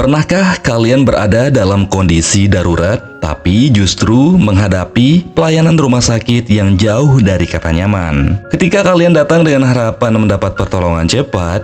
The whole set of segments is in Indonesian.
Pernahkah kalian berada dalam kondisi darurat, tapi justru menghadapi pelayanan rumah sakit yang jauh dari kata nyaman? Ketika kalian datang dengan harapan mendapat pertolongan cepat,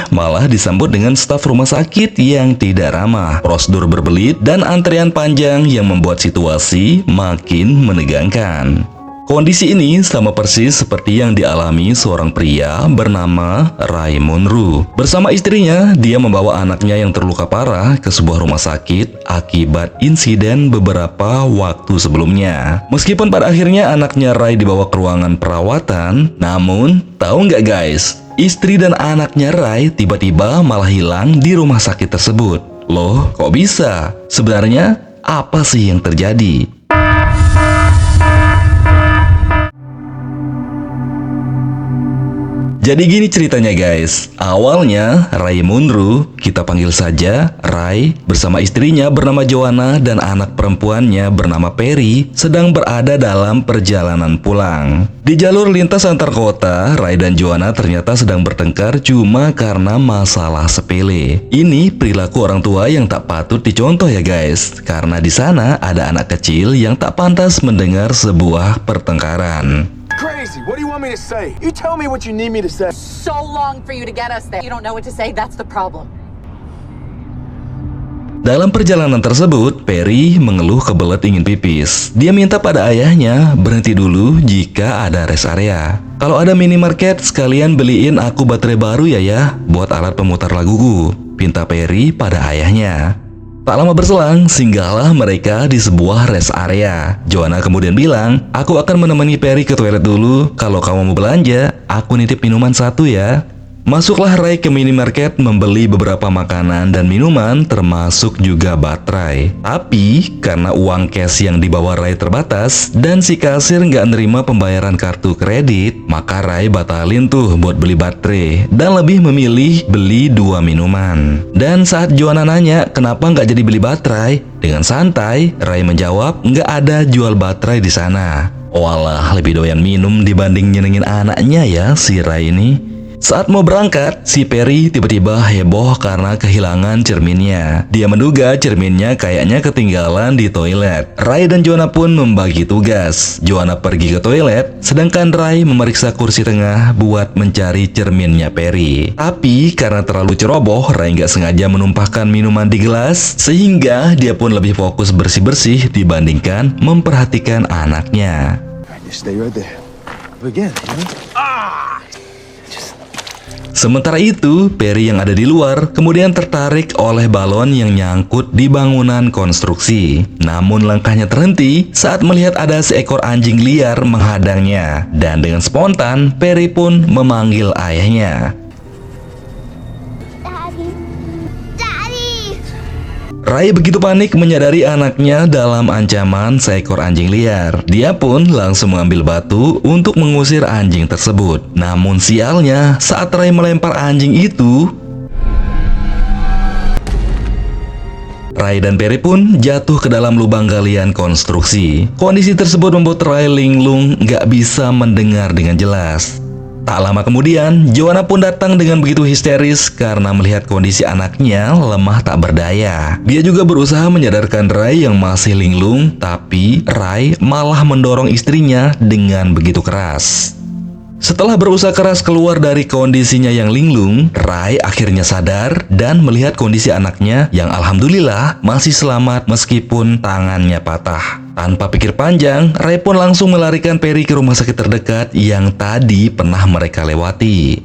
malah disambut dengan staf rumah sakit yang tidak ramah, prosedur berbelit, dan antrian panjang yang membuat situasi makin menegangkan. Kondisi ini sama persis seperti yang dialami seorang pria bernama Ray Monroe. Bersama istrinya, dia membawa anaknya yang terluka parah ke sebuah rumah sakit akibat insiden beberapa waktu sebelumnya. Meskipun pada akhirnya anaknya Ray dibawa ke ruangan perawatan, namun tahu nggak guys, istri dan anaknya Ray tiba-tiba malah hilang di rumah sakit tersebut. Loh, kok bisa? Sebenarnya apa sih yang terjadi? Jadi gini ceritanya guys, awalnya Ray Monroe, kita panggil saja Ray, bersama istrinya bernama Joanna dan anak perempuannya bernama Perry sedang berada dalam perjalanan pulang. Di jalur lintas antar kota, Ray dan Joanna ternyata sedang bertengkar cuma karena masalah sepele. Ini perilaku orang tua yang tak patut dicontoh ya guys, karena di sana ada anak kecil yang tak pantas mendengar sebuah pertengkaran. Crazy. What do you want me to say? You tell me what you need me to say. So long for you to get us there. You don't know what to say, that's the problem. Dalam perjalanan tersebut, Perry mengeluh kebelet ingin pipis. Dia minta pada ayahnya berhenti dulu jika ada rest area. Kalau ada minimarket, sekalian beliin aku baterai baru ya buat alat pemutar laguku, pinta Perry pada ayahnya. Tak lama berselang, singgahlah mereka di sebuah rest area. Joanna kemudian bilang, aku akan menemani Perry ke toilet dulu. Kalau kamu mau belanja, aku nitip minuman satu ya. Masuklah Ray ke minimarket membeli beberapa makanan dan minuman termasuk juga baterai. Tapi karena uang cash yang dibawa Ray terbatas dan si kasir nggak nerima pembayaran kartu kredit, maka Ray batalin tuh buat beli baterai dan lebih memilih beli 2 minuman. Dan saat Joanna nanya kenapa nggak jadi beli baterai, dengan santai Ray menjawab nggak ada jual baterai di sana. Walah, lebih doyan minum dibanding nyenengin anaknya ya si Ray ini. Saat mau berangkat, si Perry tiba-tiba heboh karena kehilangan cerminnya. Dia menduga cerminnya kayaknya ketinggalan di toilet. Ray dan Joanna pun membagi tugas. Joanna pergi ke toilet, sedangkan Ray memeriksa kursi tengah buat mencari cerminnya Perry. Tapi karena terlalu ceroboh, Ray nggak sengaja menumpahkan minuman di gelas, sehingga dia pun lebih fokus bersih-bersih dibandingkan memperhatikan anaknya. Just stay right there. Again, Sementara itu, Perry yang ada di luar kemudian tertarik oleh balon yang nyangkut di bangunan konstruksi. Namun langkahnya terhenti saat melihat ada seekor anjing liar menghadangnya. Dan dengan spontan, Perry pun memanggil ayahnya. Ray begitu panik menyadari anaknya dalam ancaman seekor anjing liar. Dia pun langsung mengambil batu untuk mengusir anjing tersebut. Namun sialnya, saat Ray melempar anjing itu, Ray dan Perry pun jatuh ke dalam lubang galian konstruksi. Kondisi tersebut membuat Ray linglung gak bisa mendengar dengan jelas. Tak lama kemudian, Joanna pun datang dengan begitu histeris karena melihat kondisi anaknya lemah tak berdaya. Dia juga berusaha menyadarkan Ray yang masih linglung, tapi Ray malah mendorong istrinya dengan begitu keras. Setelah berusaha keras keluar dari kondisinya yang linglung, Ray akhirnya sadar dan melihat kondisi anaknya yang alhamdulillah masih selamat meskipun tangannya patah. Tanpa pikir panjang, Ray pun langsung melarikan Perry ke rumah sakit terdekat yang tadi pernah mereka lewati.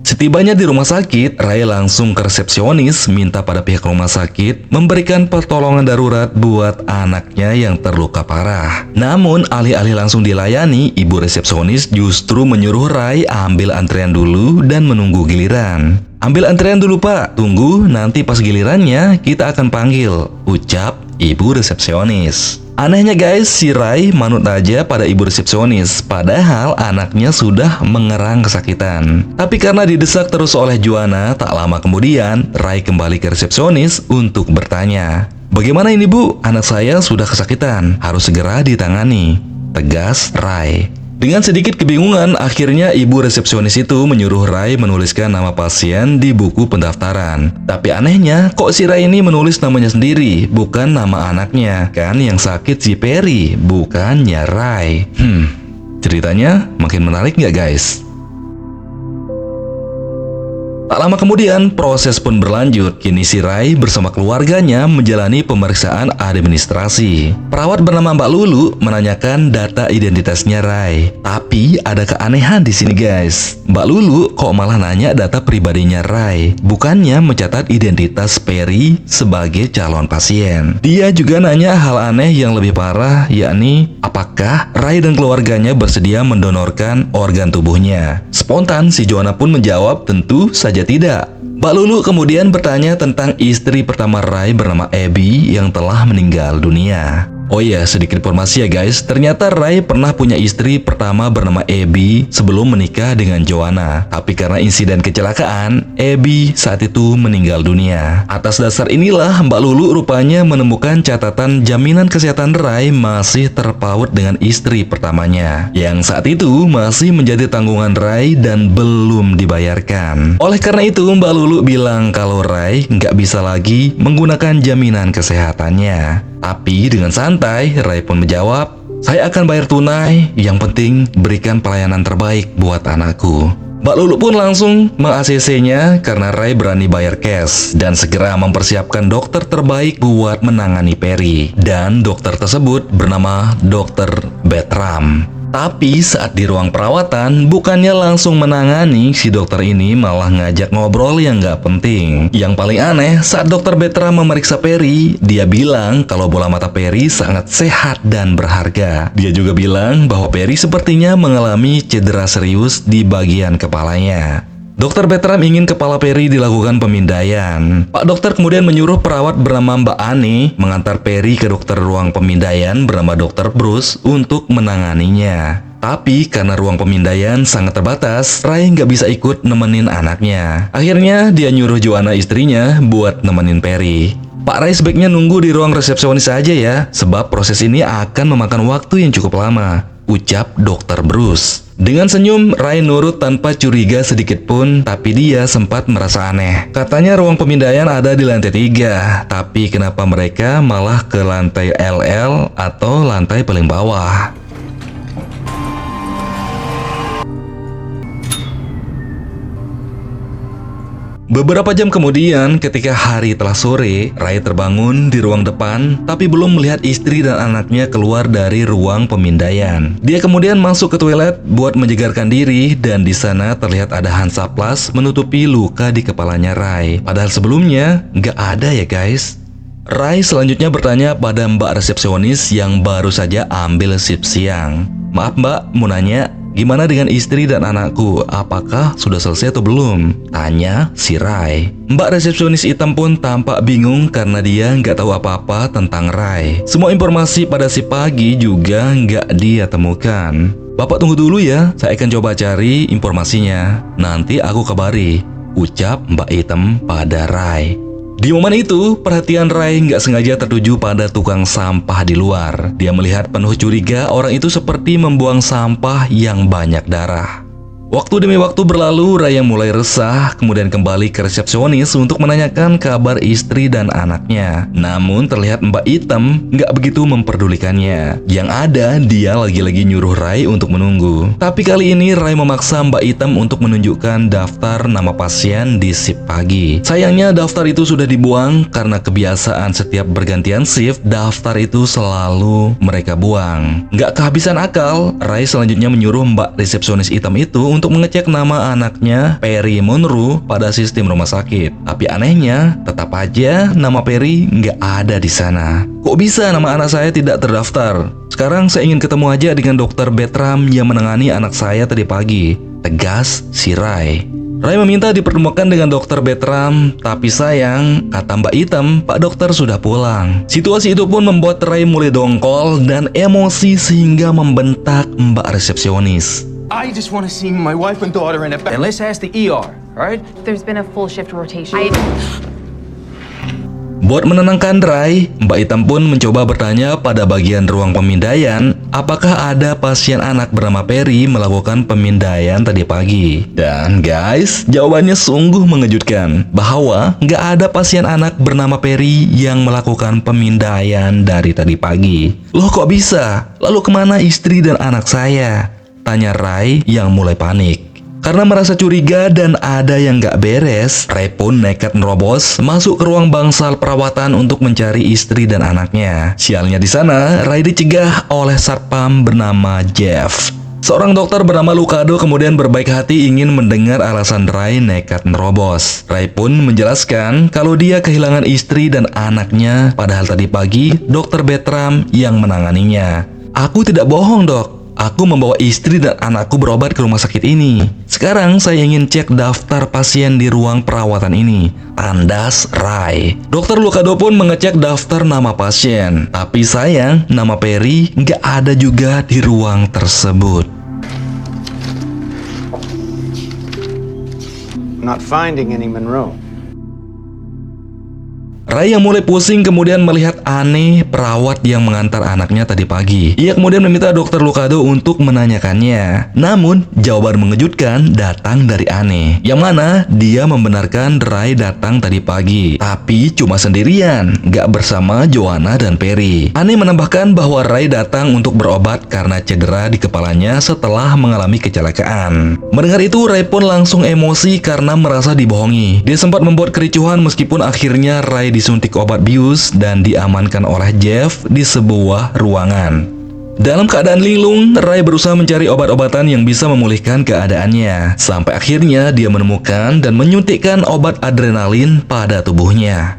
Setibanya di rumah sakit, Ray langsung ke resepsionis minta pada pihak rumah sakit memberikan pertolongan darurat buat anaknya yang terluka parah. Namun alih-alih langsung dilayani, ibu resepsionis justru menyuruh Ray ambil antrian dulu dan menunggu giliran. Ambil antrian dulu pak, tunggu nanti pas gilirannya kita akan panggil, ucap ibu resepsionis. Anehnya guys, si Ray manut aja pada ibu resepsionis, padahal anaknya sudah mengerang kesakitan. Tapi karena didesak terus oleh Joanna, tak lama kemudian Ray kembali ke resepsionis untuk bertanya, bagaimana ini bu? Anak saya sudah kesakitan, harus segera ditangani. tegas Rai. Dengan sedikit kebingungan, akhirnya ibu resepsionis itu menyuruh Rai menuliskan nama pasien di buku pendaftaran. Tapi anehnya, kok si Rai ini menulis namanya sendiri, bukan nama anaknya. Kan yang sakit si Perry, bukannya Rai. Ceritanya makin menarik nggak guys? Tak lama kemudian, proses pun berlanjut. Kini si Rai bersama keluarganya menjalani pemeriksaan administrasi. Perawat bernama Mbak Lulu menanyakan data identitasnya Rai. Tapi ada keanehan di sini guys. Mbak Lulu kok malah nanya data pribadinya Rai, bukannya mencatat identitas Perry sebagai calon pasien. Dia juga nanya hal aneh yang lebih parah, yakni apakah Rai dan keluarganya bersedia mendonorkan organ tubuhnya. Spontan si Joanna pun menjawab tentu saja tidak. Mbak Lulu kemudian bertanya tentang istri pertama Rai bernama Abby yang telah meninggal dunia. Oh iya, sedikit informasi ya guys. Ternyata Rai pernah punya istri pertama bernama Abby sebelum menikah dengan Joanna. Tapi karena insiden kecelakaan, Abby saat itu meninggal dunia. Atas dasar inilah Mbak Lulu rupanya menemukan catatan jaminan kesehatan Rai masih terpaut dengan istri pertamanya, yang saat itu masih menjadi tanggungan Rai dan belum dibayarkan. Oleh karena itu Mbak Lulu bilang kalau Rai nggak bisa lagi menggunakan jaminan kesehatannya. Tapi dengan santai, Rai pun menjawab, "Saya akan bayar tunai, yang penting berikan pelayanan terbaik buat anakku." Mbak Lulu pun langsung meng-ACC-nya karena Rai berani bayar cash dan segera mempersiapkan dokter terbaik buat menangani Perry. Dan dokter tersebut bernama Dr. Bertram. Tapi saat di ruang perawatan, bukannya langsung menangani, si dokter ini malah ngajak ngobrol yang gak penting. Yang paling aneh, saat dokter Bertram memeriksa Perry, dia bilang kalau bola mata Perry sangat sehat dan berharga. Dia juga bilang bahwa Perry sepertinya mengalami cedera serius di bagian kepalanya. Dokter Bertram ingin kepala Perry dilakukan pemindaian. Pak dokter kemudian menyuruh perawat bernama Mbak Ani mengantar Perry ke dokter ruang pemindaian bernama Dr. Bruce untuk menanganinya. Tapi karena ruang pemindaian sangat terbatas, Rai nggak bisa ikut nemenin anaknya. Akhirnya dia nyuruh Joanna istrinya buat nemenin Perry. "Pak Rai sebaiknya nunggu di ruang resepsionis saja ya, sebab proses ini akan memakan waktu yang cukup lama," ucap Dr. Bruce. Dengan senyum, Rai nurut tanpa curiga sedikit pun, tapi dia sempat merasa aneh. Katanya ruang pemindaian ada di lantai 3, tapi kenapa mereka malah ke lantai LL atau lantai paling bawah? Beberapa jam kemudian, ketika hari telah sore, Rai terbangun di ruang depan, tapi belum melihat istri dan anaknya keluar dari ruang pemindaian. Dia kemudian masuk ke toilet buat menyegarkan diri, dan di sana terlihat ada Hansaplast menutupi luka di kepalanya Rai. Padahal sebelumnya nggak ada ya guys. Rai selanjutnya bertanya pada Mbak resepsionis yang baru saja ambil shift siang. "Maaf Mbak, mau nanya, gimana dengan istri dan anakku? Apakah sudah selesai atau belum?" tanya si Rai. Mbak resepsionis hitam pun tampak bingung karena dia nggak tahu apa-apa tentang Rai. Semua informasi pada si Pagi juga nggak dia temukan. "Bapak tunggu dulu ya, saya akan coba cari informasinya. Nanti aku kabari," ucap Mbak Hitam pada Rai. Di momen itu, perhatian Rai nggak sengaja tertuju pada tukang sampah di luar. Dia melihat penuh curiga orang itu seperti membuang sampah yang banyak darah. Waktu demi waktu berlalu, Rai yang mulai resah kemudian kembali ke resepsionis untuk menanyakan kabar istri dan anaknya. Namun terlihat Mbak Hitam nggak begitu memperdulikannya. Yang ada, dia lagi-lagi nyuruh Rai untuk menunggu. Tapi kali ini Rai memaksa Mbak Hitam untuk menunjukkan daftar nama pasien di shift pagi. Sayangnya daftar itu sudah dibuang karena kebiasaan setiap bergantian shift, daftar itu selalu mereka buang. Nggak kehabisan akal, Rai selanjutnya menyuruh Mbak resepsionis hitam itu untuk mengecek nama anaknya Perry Monroe pada sistem rumah sakit. Tapi anehnya, tetap aja nama Perry nggak ada di sana. "Kok bisa nama anak saya tidak terdaftar? Sekarang saya ingin ketemu aja dengan Dr. Bertram yang menangani anak saya tadi pagi," tegas si Rai. Rai meminta dipertemukan dengan Dr. Bertram, tapi sayang, kata Mbak Hitam, Pak Dokter sudah pulang. Situasi itu pun membuat Rai mulai dongkol dan emosi sehingga membentak Mbak resepsionis. I just want to see my wife and daughter in a bed. And let's ask the ER, alright? There's been a full shift rotation. Buat menenangkan Rai, Mbak Hitam pun mencoba bertanya pada bagian ruang pemindaian, apakah ada pasien anak bernama Perry melakukan pemindaian tadi pagi? Dan guys, jawabannya sungguh mengejutkan bahwa nggak ada pasien anak bernama Perry yang melakukan pemindaian dari tadi pagi. Loh kok bisa? Lalu kemana istri dan anak saya? Tanya Ray yang mulai panik. Karena merasa curiga dan ada yang gak beres, Ray pun nekat nerobos masuk ke ruang bangsal perawatan untuk mencari istri dan anaknya. Sialnya di sana, Ray dicegah oleh satpam bernama Jeff. Seorang dokter bernama Lucado kemudian berbaik hati ingin mendengar alasan Ray nekat nerobos. Ray pun menjelaskan kalau dia kehilangan istri dan anaknya, padahal tadi pagi Dr. Bertram yang menanganinya. Aku tidak bohong, Dok. Aku membawa istri dan anakku berobat ke rumah sakit ini. Sekarang saya ingin cek daftar pasien di ruang perawatan ini. Tandas Ray. Dokter Lucado pun mengecek daftar nama pasien. Tapi sayang, nama Perry nggak ada juga di ruang tersebut. Not finding any Monroe. Ray yang mulai pusing kemudian melihat aneh perawat yang mengantar anaknya tadi pagi. Ia kemudian meminta Dokter Lucado untuk menanyakannya. Namun, jawaban mengejutkan datang dari aneh. Yang mana dia membenarkan Ray datang tadi pagi. Tapi cuma sendirian, gak bersama Joanna dan Perry. Aneh menambahkan bahwa Ray datang untuk berobat karena cedera di kepalanya setelah mengalami kecelakaan. Mendengar itu, Ray pun langsung emosi karena merasa dibohongi. Dia sempat membuat kericuhan meskipun akhirnya Ray disuntik obat bius dan diamankan oleh Jeff di sebuah ruangan. Dalam keadaan linglung, Ray berusaha mencari obat-obatan yang bisa memulihkan keadaannya. Sampai akhirnya dia menemukan dan menyuntikkan obat adrenalin pada tubuhnya.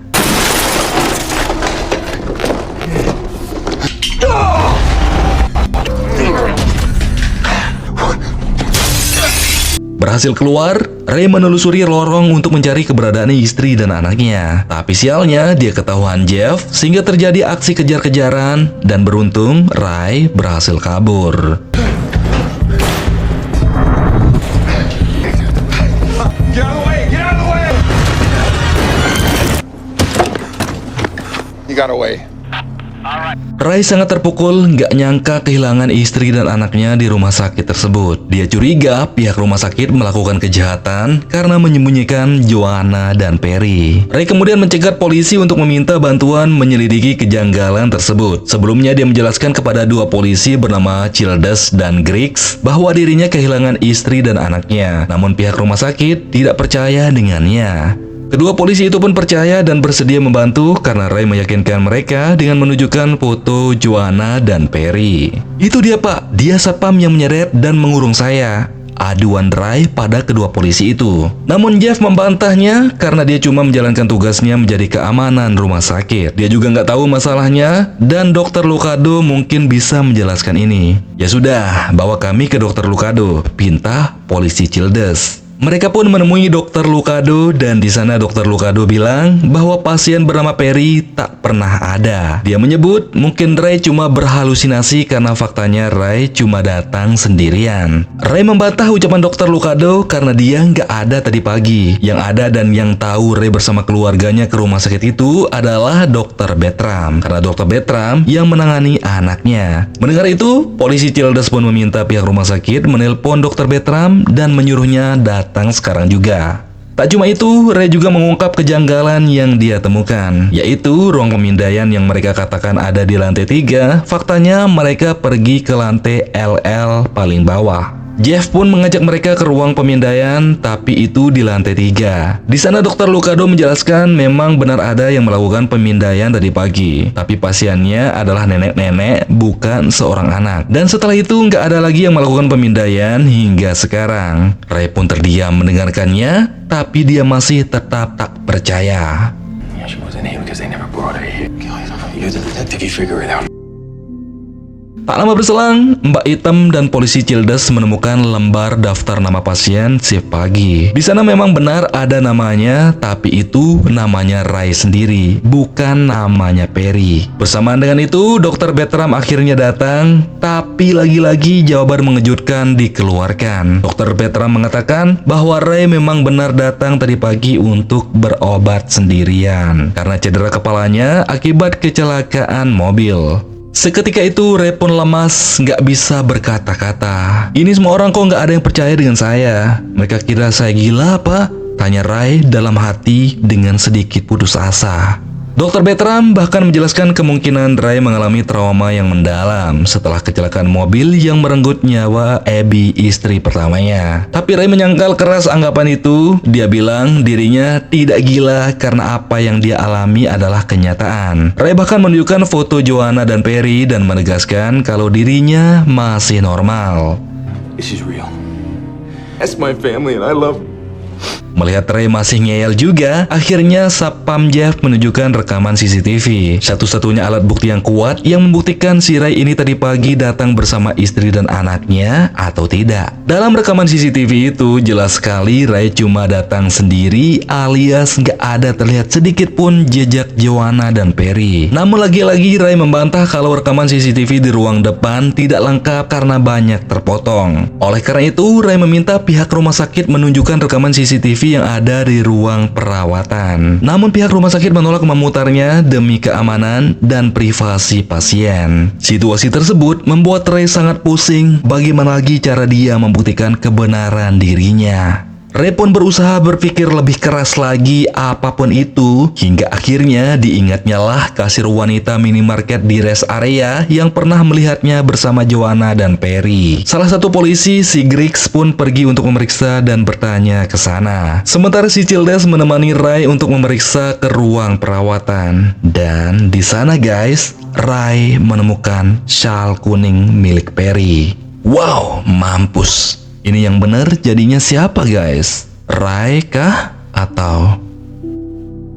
Berhasil keluar, Ray menelusuri lorong untuk mencari keberadaan istri dan anaknya. Tapi sialnya, dia ketahuan Jeff sehingga terjadi aksi kejar-kejaran dan beruntung Ray berhasil kabur. Get out of the way! Get out of the way! You got away. Ray sangat terpukul, nggak nyangka kehilangan istri dan anaknya di rumah sakit tersebut. Dia curiga pihak rumah sakit melakukan kejahatan karena menyembunyikan Joanna dan Perry. Ray kemudian mencegat polisi untuk meminta bantuan menyelidiki kejanggalan tersebut. Sebelumnya dia menjelaskan kepada dua polisi bernama Childes dan Griggs bahwa dirinya kehilangan istri dan anaknya. Namun pihak rumah sakit tidak percaya dengannya. Kedua polisi itu pun percaya dan bersedia membantu karena Ray meyakinkan mereka dengan menunjukkan foto Joanna dan Perry. Itu dia, Pak, dia satpam yang menyeret dan mengurung saya. Aduan Ray pada kedua polisi itu. Namun Jeff membantahnya karena dia cuma menjalankan tugasnya menjadi keamanan rumah sakit. Dia juga nggak tahu masalahnya dan Dokter Lucado mungkin bisa menjelaskan ini. Ya sudah, bawa kami ke Dokter Lucado, pinta polisi Childes. Mereka pun menemui Dokter Lucado dan di sana Dokter Lucado bilang bahwa pasien bernama Perry tak pernah ada. Dia menyebut mungkin Ray cuma berhalusinasi karena faktanya Ray cuma datang sendirian. Ray membantah ucapan Dokter Lucado karena dia nggak ada tadi pagi. Yang ada dan yang tahu Ray bersama keluarganya ke rumah sakit itu adalah Dokter Bertram. Karena Dokter Bertram yang menangani anaknya. Mendengar itu, polisi Childes pun meminta pihak rumah sakit menelpon Dokter Bertram dan menyuruhnya datang sekarang juga. Tak cuma itu, Ray juga mengungkap kejanggalan yang dia temukan, yaitu ruang pemindaian yang mereka katakan ada di lantai 3. Faktanya mereka pergi ke lantai LL paling bawah. Jeff pun mengajak mereka ke ruang pemindaian, tapi itu di lantai 3. Di sana Dokter Lucado menjelaskan memang benar ada yang melakukan pemindaian tadi pagi, tapi pasiennya adalah nenek-nenek, bukan seorang anak. Dan setelah itu nggak ada lagi yang melakukan pemindaian hingga sekarang. Ray pun terdiam mendengarkannya, tapi dia masih tetap tak percaya. Yeah, she wasn't here because they never brought her here. You're the detective, you figure it out. Tak lama berselang, Mbak Item dan polisi Childes menemukan lembar daftar nama pasien shift pagi. Di sana memang benar ada namanya, tapi itu namanya Ray sendiri, bukan namanya Perry. Bersamaan dengan itu, Dokter Bertram akhirnya datang, tapi lagi-lagi jawaban mengejutkan dikeluarkan. Dokter Bertram mengatakan bahwa Ray memang benar datang tadi pagi untuk berobat sendirian karena cedera kepalanya akibat kecelakaan mobil. Seketika itu Ray pun lemas, nggak bisa berkata-kata. Ini semua orang kok nggak ada yang percaya dengan saya? Mereka kira saya gila apa? Tanya Ray dalam hati dengan sedikit putus asa. Dr. Bertram bahkan menjelaskan kemungkinan Ray mengalami trauma yang mendalam setelah kecelakaan mobil yang merenggut nyawa Abby, istri pertamanya. Tapi Ray menyangkal keras anggapan itu. Dia bilang dirinya tidak gila karena apa yang dia alami adalah kenyataan. Ray bahkan menunjukkan foto Joanna dan Perry dan menegaskan kalau dirinya masih normal. This is real. That's my family and I love them. Melihat Ray masih ngeyel juga, akhirnya Satpam Jeff menunjukkan rekaman CCTV. Satu-satunya alat bukti yang kuat yang membuktikan si Ray ini tadi pagi datang bersama istri dan anaknya atau tidak. Dalam rekaman CCTV itu jelas sekali Ray cuma datang sendiri alias nggak ada terlihat sedikit pun jejak Joanna dan Perry. Namun lagi-lagi Ray membantah kalau rekaman CCTV di ruang depan tidak lengkap karena banyak terpotong. Oleh karena itu Ray meminta pihak rumah sakit menunjukkan rekaman CCTV yang ada di ruang perawatan. Namun pihak rumah sakit menolak memutarnya demi keamanan dan privasi pasien. Situasi tersebut membuat Ray sangat pusing bagaimana lagi cara dia membuktikan kebenaran dirinya. Ray pun berusaha berpikir lebih keras lagi apapun itu, hingga akhirnya diingatnya lah kasir wanita minimarket di rest area yang pernah melihatnya bersama Joanna dan Perry. Salah satu polisi, si Griggs, pun pergi untuk memeriksa dan bertanya ke sana. Sementara si Childes menemani Ray untuk memeriksa ke ruang perawatan. Dan di sana guys, Ray menemukan syal kuning milik Perry. Wow, mampus. Ini yang benar jadinya siapa guys? Ray kah? Atau...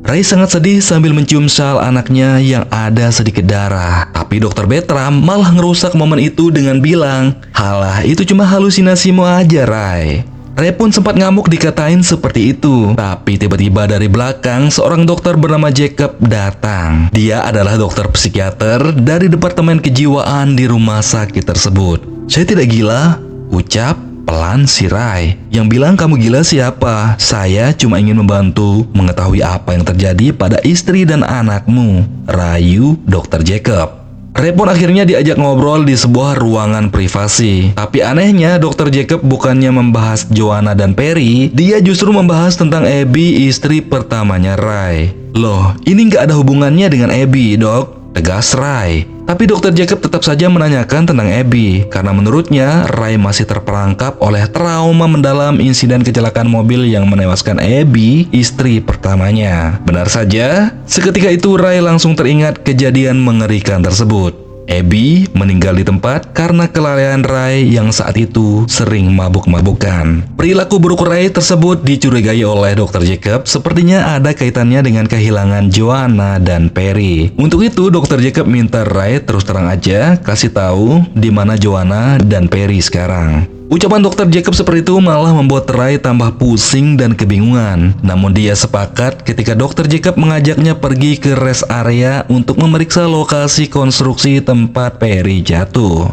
Ray sangat sedih sambil mencium syal anaknya yang ada sedikit darah. Tapi Dr. Bertram malah ngerusak momen itu dengan bilang, "Halah, itu cuma halusinasimu aja Ray." Ray pun sempat ngamuk dikatain seperti itu. Tapi tiba-tiba dari belakang seorang dokter bernama Jacob datang. Dia adalah dokter psikiater dari Departemen Kejiwaan di rumah sakit tersebut. "Saya tidak gila," ucap pelan si Ray. "Yang bilang kamu gila siapa? Saya cuma ingin membantu mengetahui apa yang terjadi pada istri dan anakmu," rayu Dr. Jacob. Ray pun akhirnya diajak ngobrol di sebuah ruangan privasi. Tapi anehnya Dr. Jacob bukannya membahas Joanna dan Perry, dia justru membahas tentang Abby, istri pertamanya Ray. "Loh, ini nggak ada hubungannya dengan Abby, dok," tegas Ray. Tapi Dr. Jacob tetap saja menanyakan tentang Abby karena menurutnya Ray masih terperangkap oleh trauma mendalam insiden kecelakaan mobil yang menewaskan Abby, istri pertamanya. Benar saja, seketika itu Ray langsung teringat kejadian mengerikan tersebut. Abby meninggal di tempat karena kelalaian Ray yang saat itu sering mabuk-mabukan. Perilaku buruk Ray tersebut dicurigai oleh Dr. Jacob sepertinya ada kaitannya dengan kehilangan Joanna dan Perry. Untuk itu Dr. Jacob minta Ray terus terang aja kasih tahu di mana Joanna dan Perry sekarang. Ucapan Dr. Jacob seperti itu malah membuat Ray tambah pusing dan kebingungan. Namun dia sepakat ketika Dr. Jacob mengajaknya pergi ke rest area untuk memeriksa lokasi konstruksi tempat Perry jatuh.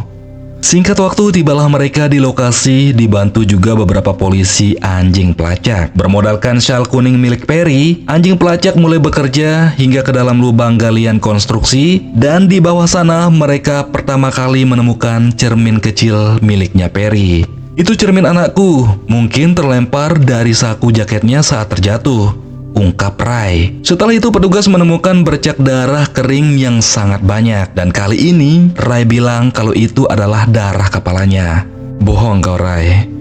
Singkat waktu tibalah mereka di lokasi dibantu juga beberapa polisi anjing pelacak. Bermodalkan syal kuning milik Perry, anjing pelacak mulai bekerja hingga ke dalam lubang galian konstruksi dan di bawah sana mereka pertama kali menemukan cermin kecil miliknya Perry. "Itu cermin anakku, mungkin terlempar dari saku jaketnya saat terjatuh," ungkap Ray. Setelah itu petugas menemukan bercak darah kering yang sangat banyak. Dan kali ini Ray bilang kalau itu adalah darah kepalanya. "Bohong kau Ray."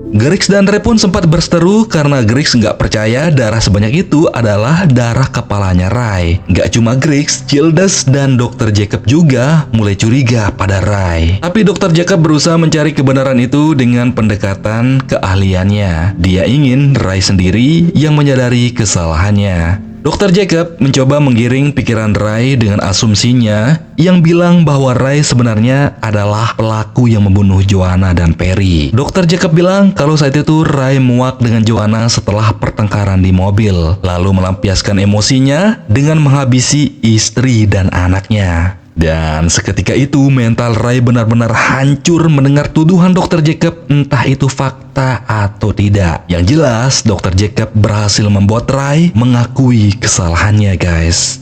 Griggs dan Ray pun sempat berseteru karena Griggs nggak percaya darah sebanyak itu adalah darah kepalanya Ray. Nggak cuma Griggs, Childes dan Dr. Jacob juga mulai curiga pada Ray. Tapi Dr. Jacob berusaha mencari kebenaran itu dengan pendekatan keahliannya. Dia ingin Ray sendiri yang menyadari kesalahannya. Dr. Jacob mencoba menggiring pikiran Ray dengan asumsinya yang bilang bahwa Ray sebenarnya adalah pelaku yang membunuh Joanna dan Perry. Dr. Jacob bilang kalau saat itu Ray muak dengan Joanna setelah pertengkaran di mobil, lalu melampiaskan emosinya dengan menghabisi istri dan anaknya. Dan seketika itu mental Ray benar-benar hancur mendengar tuduhan Dr. Jacob, entah itu fakta atau tidak. Yang jelas Dr. Jacob berhasil membuat Ray mengakui kesalahannya guys.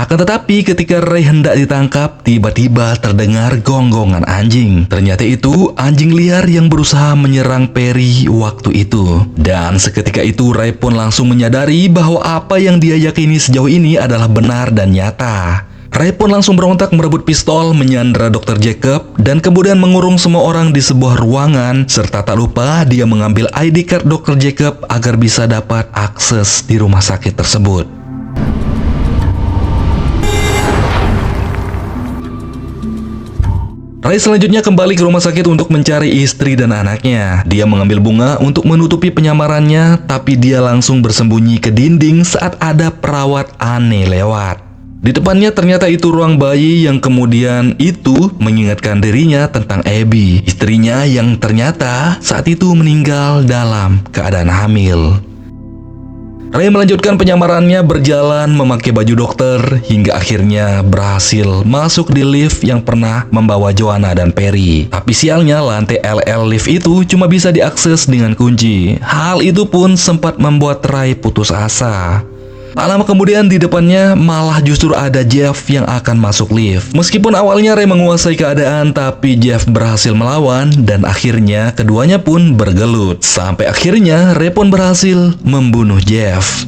Akan tetapi ketika Ray hendak ditangkap, tiba-tiba terdengar gonggongan anjing. Ternyata itu anjing liar yang berusaha menyerang Perry waktu itu. Dan seketika itu Ray pun langsung menyadari bahwa apa yang dia yakini sejauh ini adalah benar dan nyata. Ray pun langsung berontak merebut pistol, menyandra Dr. Jacob, dan kemudian mengurung semua orang di sebuah ruangan, serta tak lupa dia mengambil ID card Dr. Jacob agar bisa dapat akses di rumah sakit tersebut. Ray selanjutnya kembali ke rumah sakit untuk mencari istri dan anaknya. Dia mengambil bunga untuk menutupi penyamarannya, tapi dia langsung bersembunyi ke dinding saat ada perawat aneh lewat. Di depannya ternyata itu ruang bayi yang kemudian itu mengingatkan dirinya tentang Abby, istrinya yang ternyata saat itu meninggal dalam keadaan hamil. Ray melanjutkan penyamarannya berjalan memakai baju dokter hingga akhirnya berhasil masuk di lift yang pernah membawa Joanna dan Perry. Tapi sialnya lantai LL lift itu cuma bisa diakses dengan kunci. Hal itu pun sempat membuat Ray putus asa. Tak lama kemudian di depannya malah justru ada Jeff yang akan masuk lift. Meskipun awalnya Ray menguasai keadaan, tapi Jeff berhasil melawan dan akhirnya keduanya pun bergelut. Sampai akhirnya Ray pun berhasil membunuh Jeff.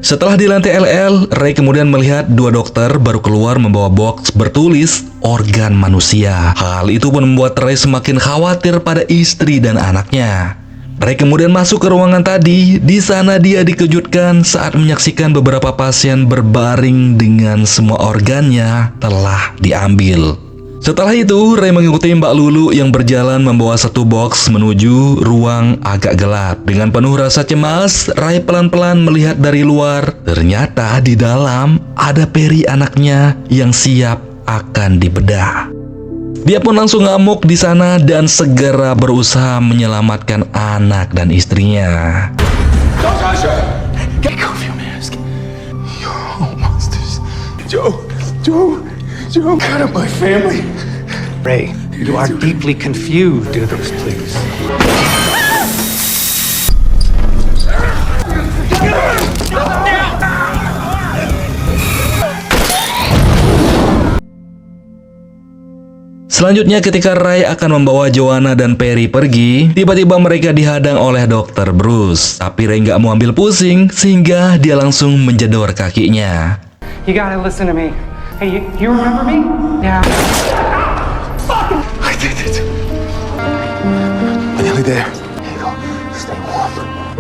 Setelah di lantai LL, Ray kemudian melihat dua dokter baru keluar membawa box bertulis organ manusia. Hal itu pun membuat Ray semakin khawatir pada istri dan anaknya. Ray kemudian masuk ke ruangan tadi. Di sana dia dikejutkan saat menyaksikan beberapa pasien berbaring dengan semua organnya telah diambil. Setelah itu, Ray mengikuti Mbak Lulu yang berjalan membawa satu box menuju ruang agak gelap. Dengan penuh rasa cemas, Ray pelan-pelan melihat dari luar. Ternyata di dalam ada Perry anaknya yang siap akan dibedah. Dia pun langsung ngamuk di sana dan segera berusaha menyelamatkan anak dan istrinya. Don't touch her! Get off your mask. You're all monsters. Joe! Cut up my family. Ray, you are deeply confused. Do this, please. Selanjutnya ketika Ray akan membawa Joanna dan Perry pergi, tiba-tiba mereka dihadang oleh Dr. Bruce. Tapi Ray nggak mau ambil pusing, sehingga dia langsung menjedor kakinya. You gotta listen to me. Hey, you remember me? Yeah. I did it. We're nearly there. Here you go. Stay warm.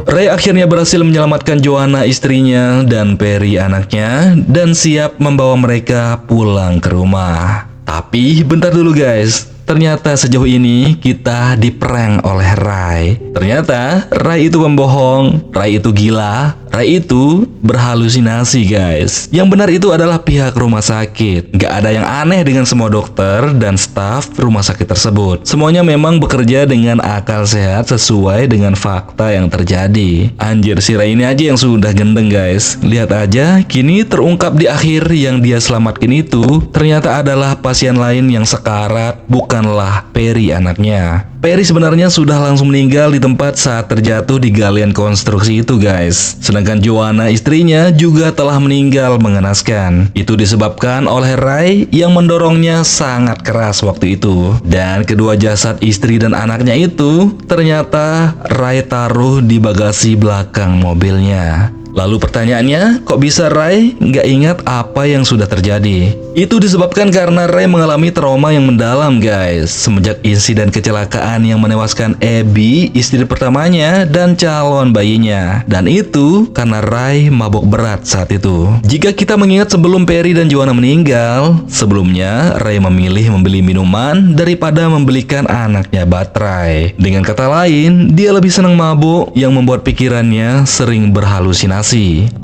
Ray akhirnya berhasil menyelamatkan Joanna istrinya dan Perry anaknya dan siap membawa mereka pulang ke rumah. Tapi bentar dulu guys, ternyata sejauh ini kita diprank oleh Ray. Ternyata Ray itu pembohong, Ray itu gila, Ray itu berhalusinasi guys. Yang benar itu adalah pihak rumah sakit. Gak ada yang aneh dengan semua dokter dan staf rumah sakit tersebut. Semuanya memang bekerja dengan akal sehat sesuai dengan fakta yang terjadi. Anjir, si Ray ini aja yang sudah gendeng guys. Lihat aja, kini terungkap di akhir yang dia selamatkan itu ternyata adalah pasien lain yang sekarat, bukanlah Perry anaknya. Perry sebenarnya sudah langsung meninggal di tempat saat terjatuh di galian konstruksi itu guys. Sedangkan Joanna istrinya juga telah meninggal mengenaskan. Itu disebabkan oleh Ray yang mendorongnya sangat keras waktu itu. Dan kedua jasad istri dan anaknya itu ternyata Ray taruh di bagasi belakang mobilnya. Lalu pertanyaannya, kok bisa Ray nggak ingat apa yang sudah terjadi? Itu disebabkan karena Ray mengalami trauma yang mendalam guys. Semenjak insiden kecelakaan yang menewaskan Abby, istri pertamanya, dan calon bayinya. Dan itu karena Ray mabuk berat saat itu. Jika kita mengingat sebelum Perry dan Joanna meninggal, sebelumnya Ray memilih membeli minuman daripada membelikan anaknya baterai. Dengan kata lain, dia lebih senang mabuk yang membuat pikirannya sering berhalusinasi.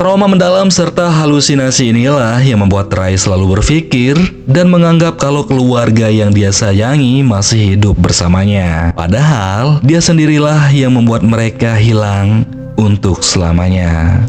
Trauma mendalam serta halusinasi inilah yang membuat Ray selalu berpikir dan menganggap kalau keluarga yang dia sayangi masih hidup bersamanya. Padahal dia sendirilah yang membuat mereka hilang untuk selamanya.